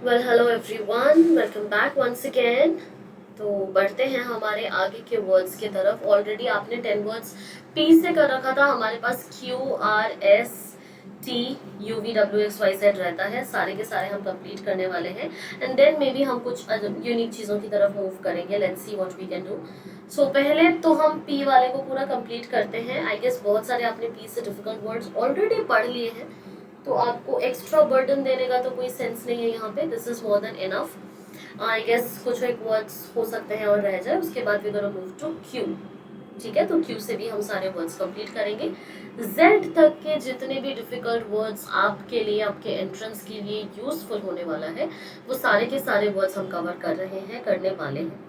Well hello everyone, welcome back once again. तो बढ़ते हैं हमारे आगे के वर्ड्स की तरफ। ऑलरेडी आपने 10 वर्ड्स पी से कर रखा था। हमारे पास Q R S T U V W X Y Z रहता है। सारे के सारे हम कंप्लीट करने वाले हैं एंड देन मे बी हम कुछ यूनिक चीज़ों की तरफ मूव करेंगे। Let's see what we can do. So पहले तो हम पी वाले को पूरा कंप्लीट करते हैं। आई गेस बहुत सारे आपने पी से डिफिकल्ट वर्ड्स ऑलरेडी पढ़ लिए हैं, तो आपको एक्स्ट्रा बर्डन देने का तो कोई सेंस नहीं है यहाँ पे। This is more than enough. I guess कुछ एक वर्ड्स हो सकते हैं और रह जाए, उसके बाद we gonna move to Q. ठीक है, तो क्यू से भी हम सारे वर्ड्स कंप्लीट करेंगे। जेड तक के जितने भी डिफिकल्ट वर्ड्स आपके लिए, आपके एंट्रेंस के लिए यूजफुल होने वाला है, वो सारे के सारे वर्ड्स हम कवर कर रहे हैं, करने वाले हैं।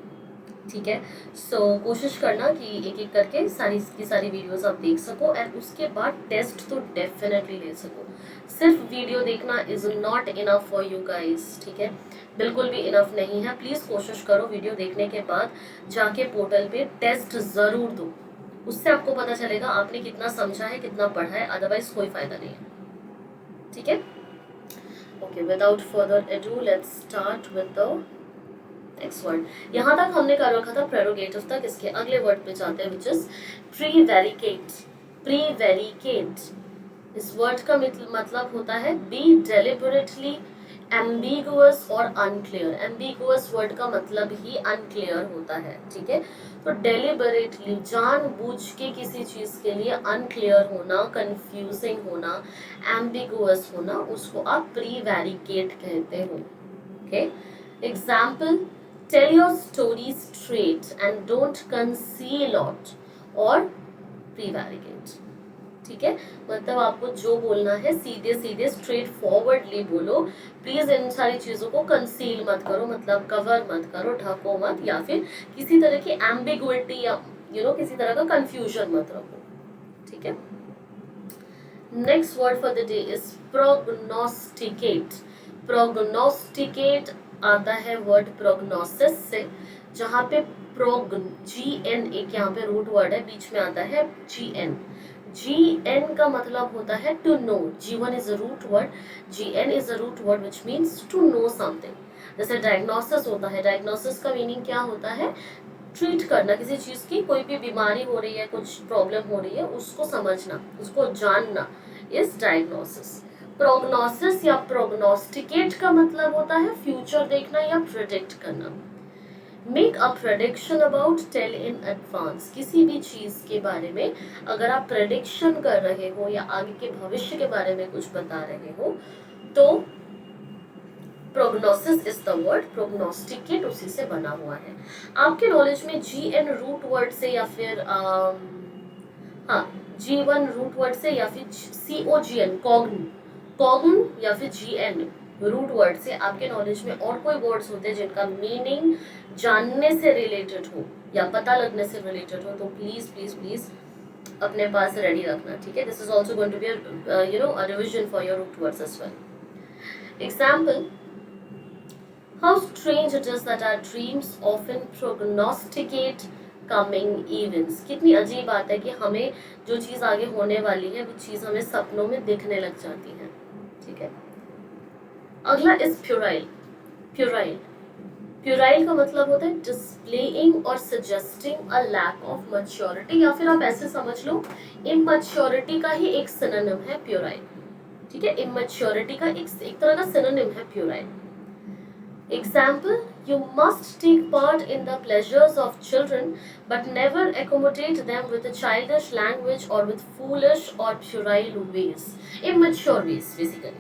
ठीक है, सो कोशिश करना कि एक एक करके सारी की सारी वीडियोस आप देख सको एंड उसके बाद टेस्ट तो डेफिनेटली ले सको। सिर्फ वीडियो देखना is not enough for you guys. ठीक है, बिल्कुल भी इनफ नहीं है। प्लीज कोशिश करो वीडियो देखने के बाद जाके पोर्टल पे टेस्ट जरूर दो। उससे आपको पता चलेगा आपने कितना समझा है, कितना पढ़ा है, अदरवाइज कोई फायदा नहीं है। ठीक है, okay, without further edu let's start with the next word. यहाँ तक हमने कर रखा था प्रेरोगेटिव तक। इसके अगले वर्ड पे जाते हैं, विच इज प्रीवेरिकेट। प्रीवेरिकेट इस वर्ड का मतलब होता है बी डेलिबरेटली एम्बिगुअस और अनक्लियर। एम्बिगुअस वर्ड का मतलब ही अनक्लियर होता है। ठीक है, तो डेलिबरेटली जानबूझ के किसी चीज के लिए अनक्लियर होना, कंफ्यूजिंग होना, एम्बिगुअस होना, उसको आप प्रीवेरिकेट कहते हो। Okay, example, tell your story straight and don't conceal out और प्रीवेरिकेट। ठीक है, मतलब आपको जो बोलना है सीधे सीधे स्ट्रेट फॉरवर्डली बोलो। प्लीज इन सारी चीजों को कंसील मत करो, मतलब कवर मत करो, ढको मत, या फिर किसी तरह की एम्बिगुइटी या किसी तरह का कंफ्यूजन मत रखो। ठीक है, next word for the day is prognosticate. Prognosticate आता है वर्ड प्रोग्नोसिस से, जहाँ पे प्रोग जी एन एक यहाँ पे रूट वर्ड है, बीच में आता है जी एन। जी एन का मतलब होता है to know. G one is a root word, G N is a root word which means to know something. जैसे डायग्नोसिस होता है, डायग्नोसिस का मीनिंग क्या होता है? ट्रीट करना किसी चीज की, कोई भी बीमारी हो रही है, कुछ प्रॉब्लम हो रही है, उसको समझना, उसको जानना इज डायग्नोसिस। प्रोग्नोसिस या प्रोग्नोस्टिकेट का मतलब होता है फ्यूचर देखना या प्रिडिक्ट करना। Make a prediction about, tell in advance. किसी भी चीज के बारे में अगर आप प्रेडिक्शन कर रहे हो या आगे के भविष्य के बारे में कुछ बता रहे हो, तो प्रोग्नोसिस इज द वर्ड। प्रोग्नोस्टिकेट उसी से बना हुआ है। आपके नॉलेज में जी एन रूट वर्ड से या फिर हाँ, जी वन रूट वर्ड से या फिर सी ओ जी एन कॉग्न, कॉग्न या फिर जी एन रूट वर्ड से आपके नॉलेज में और कोई वर्ड्स होते हैं जिनका मीनिंग जानने से रिलेटेड हो या पता लगने से रिलेटेड हो, तो प्लीज प्लीज प्लीज अपने पास रेडी रखना। ठीक है, this is also going to be a revision for your root words as well. Example, how strange it is that our dreams often prognosticate coming events। कितनी अजीब बात है कि हमें जो चीज़ आगे होने वाली है वो चीज़ हमें सपनों में दिखने लग जाती है। ठीक है, अगला इज प्यूराइल। प्यूराइल, प्यूराइल का मतलब होता है डिस्प्लेइंग और suggesting a lack of maturity, या फिर आप ऐसे समझ लो इमैच्योरिटी का ही एक सिनोनिम है प्यूराइल। ठीक है, इमैच्योरिटी का एक तरह का सिनोनिम है puerile. Example, you must take part in the pleasures of children, but never accommodate them with a childish language or with foolish or puerile ways, immature ways basically।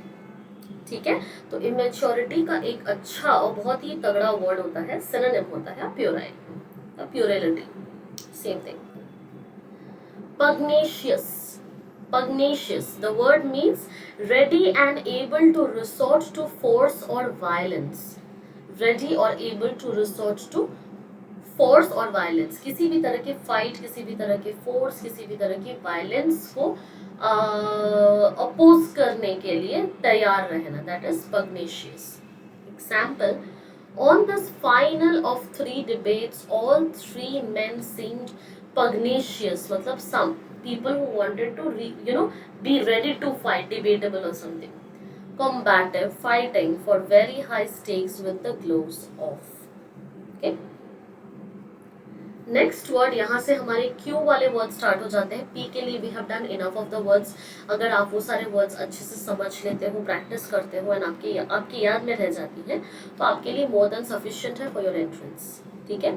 ठीक है, तो immaturity का एक अच्छा और बहुत ही तगड़ा वर्ड होता है, सिनोनिम होता है puerile, puerility, same thing। Pugnacious, pugnacious, the word means ready and able to resort to force or violence। Ready or able to resort to force or violence, किसी भी तरह की फाइट, किसी भी तरह की फोर्स, किसी भी तरह की वायलेंस को अपोज करने के लिए तैयार रहना, that is पग्नेशियस। Example, on this final of 3 debates all 3 men seemed pugnacious, मतलब some people who wanted to be ready to fight, debatable or something। combative, fighting for very high stakes with the gloves off. Okay. Next word, यहाँ से हमारे Q वाले word start हो जाते हैं. P के लिए we have done enough of the words. अगर आप वो सारे वर्ड्स अच्छे से समझ लेते हो, प्रैक्टिस करते हो एंड आपकी याद में रह जाती है, तो आपके लिए मोर देन सफिशिएंट है फॉर योर एंट्रेंस. ठीक है.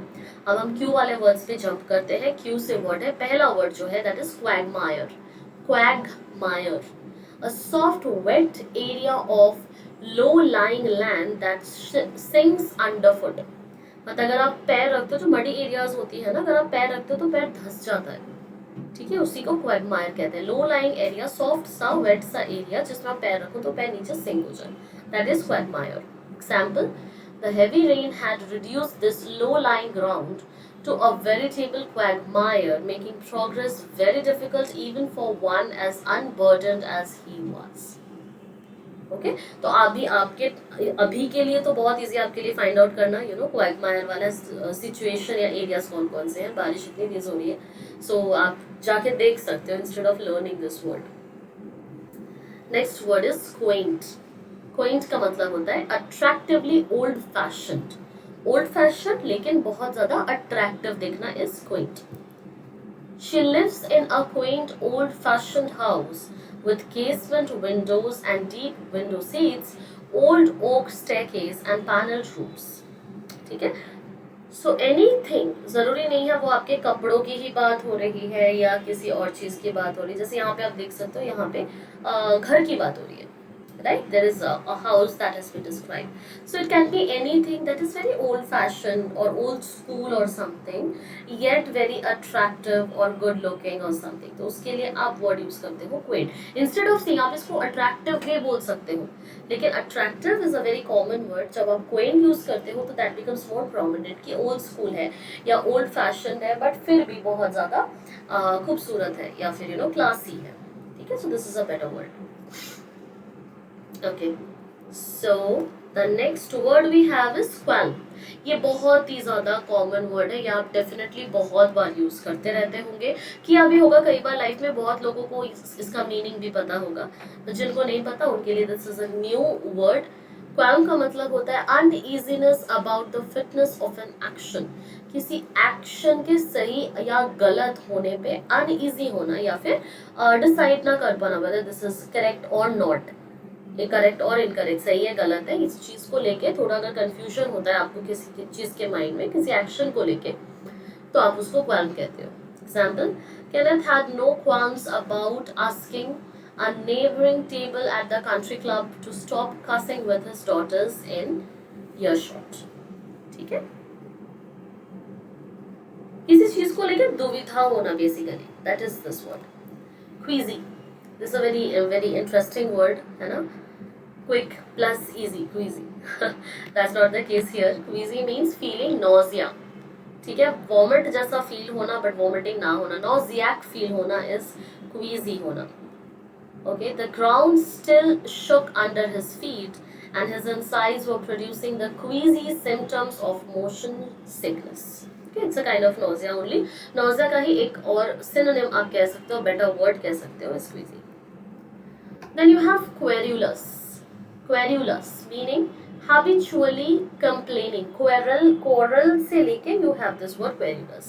अब हम क्यू वाले वर्ड्स पे जंप करते हैं. क्यू से वर्ड है, पहला वर्ड जो है that is Quagmire. Quagmire, a soft wet area of low lying land that sinks underfoot. मतलब अगर आप पैर रखते हो, जो मडी एरियाज होती है ना, अगर आप पैर रखते हो तो पैर धंस जाता है. ठीक है, उसी को क्वैगमायर कहते हैं. लो लाइंग एरिया, सॉफ्ट सा वेट सा एरिया जिसमें आप पैर रखो तो पैर नीचे सिंक हो जाए, that is Quagmire. Example, the heavy rain had reduced this low lying ground to a veritable quagmire, making progress very difficult even for one as unburdened as he was. Okay. तो अभी के लिए तो बहुत easy आपके लिए find out करना, Quagmire वाला सिचुएशन या एरियाज कौन कौन से हैं. बारिश इतनी तेज हो रही है, सो आप जाके देख सकते हो instead of learning this word. Next word is Quint. Quint का मतलब होता है attractively old fashioned. Old fashion लेकिन बहुत ज्यादा अट्रैक्टिव दिखना is Quint. She lives in a quaint old-fashioned house with casement windows and deep window seats, old oak staircase and paneled roofs. ठीक है. So anything, जरूरी नहीं है वो आपके कपड़ों की ही बात हो रही है या किसी और चीज की बात हो रही है. जैसे यहाँ पे आप देख सकते हो, यहाँ पे घर की बात हो rही है. Right, there is a house that has been described. So it can be anything that is very old fashioned or old school or something, yet very attractive or good looking or something. तो उसके लिए आप word use करते हो quaint. Instead of saying आप इसको attractive भी बोल सकते हो, लेकिन attractive is a very common word. जब आप quaint use करते हो तो that becomes more prominent कि old school है या old fashioned है, but फिर भी बहुत ज़्यादा खूबसूरत है या फिर classy है. ठीक है. So this is a better word. Okay, so the next word we have is qualm. ये बहुत ही ज़्यादा कॉमन वर्ड है, ये आप डेफिनेटली बहुत बार यूज़ करते रहते होंगे. किया भी होगा कई बार लाइफ में. बहुत लोगों को इसका मीनिंग भी पता होगा, तो जिनको नहीं पता उनके लिए this is a new word. Qualm का मतलब होता है uneasiness about the fitness of an action. किसी एक्शन के सही या गलत होने पे अनईजी होना या फिर डिसाइड ना कर पाना whether दिस इज करेक्ट और नॉट. ये करेक्ट और इनकरेक्ट, सही है गलत है, इस चीज को लेके थोड़ा अगर कंफ्यूजन होता है आपको किसी चीज के माइंड में, किसी एक्शन को लेके, तो आप उसको क्वाल्म कहते हो. Example, Kenneth had no qualms about asking a neighboring table at the country club to stop cussing with his daughters in earshot. ठीक है. किसी चीज को लेके दुविधा होना basically, that is this word. Queasy, this a very interesting word है ना. Quick plus easy, queasy. That's not the case here. Queasy means feeling nausea. ठीक है, वॉमिट जैसा फील होना बट वॉमिटिंग ना होना. नॉजियाक फील होना इज क्वीजी होना. Okay, the ground still shook under his feet and his insides were producing the queasy symptoms of motion sickness. Okay, it's a kind of nausea only. nausea का ही एक और synonym आप कह सकते हो, better word कह सकते हो, is queasy. Then you have querulous. Querulous meaning habitually complaining. Quarrel से लेके you have this word querulous.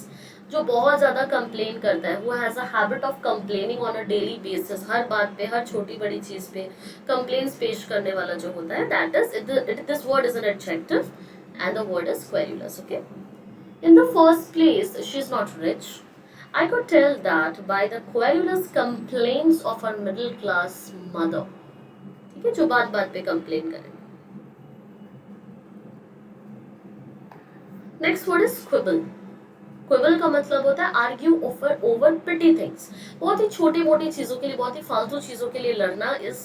जो बहुत ज़्यादा कंप्लेन करता है, वो has a habit of complaining on a daily basis. हर बात पे, हर छोटी बड़ी चीज़ पे कंप्लेन्स पेश करने वाला जो होता है, that is this word is an adjective and the word is querulous. Okay. In the first place, she is not rich. I could tell that by the querulous complaints of her middle class mother. ठीक है, जो बात बात पे complain करें. Next word is quibble. Quibble का मतलब होता है आर्ग्यू ओवर पिटी थिंग्स. बहुत ही छोटी मोटी चीजों के लिए, बहुत ही फालतू चीजों के लिए लड़ना इज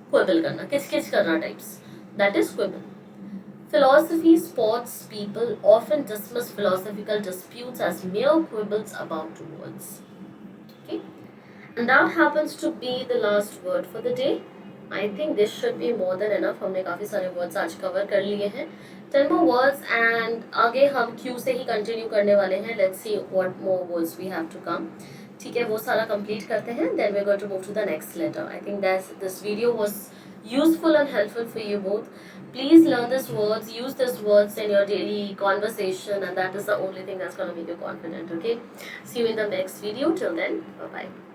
क्विबल करना, किच करना types, that is quibble. Philosophy sports people often dismiss philosophical disputes as mere quibbles about words. Okay, and that happens to be the last word for the day. I think this should be more than enough. हमने काफ़ी सारे words आज cover कर लिए हैं, 10 more words, and आगे हम Q से ही कंटिन्यू करने वाले हैं. Let's see what more words we have to come. ठीक है, वो सारा कंप्लीट करते हैं, then we're going to move to the next letter. I think this video was useful and helpful for you both. Please learn these words, use these words in your daily conversation, and that is the only thing that's going to make you confident. Okay, see you in the next video. Till then, bye bye.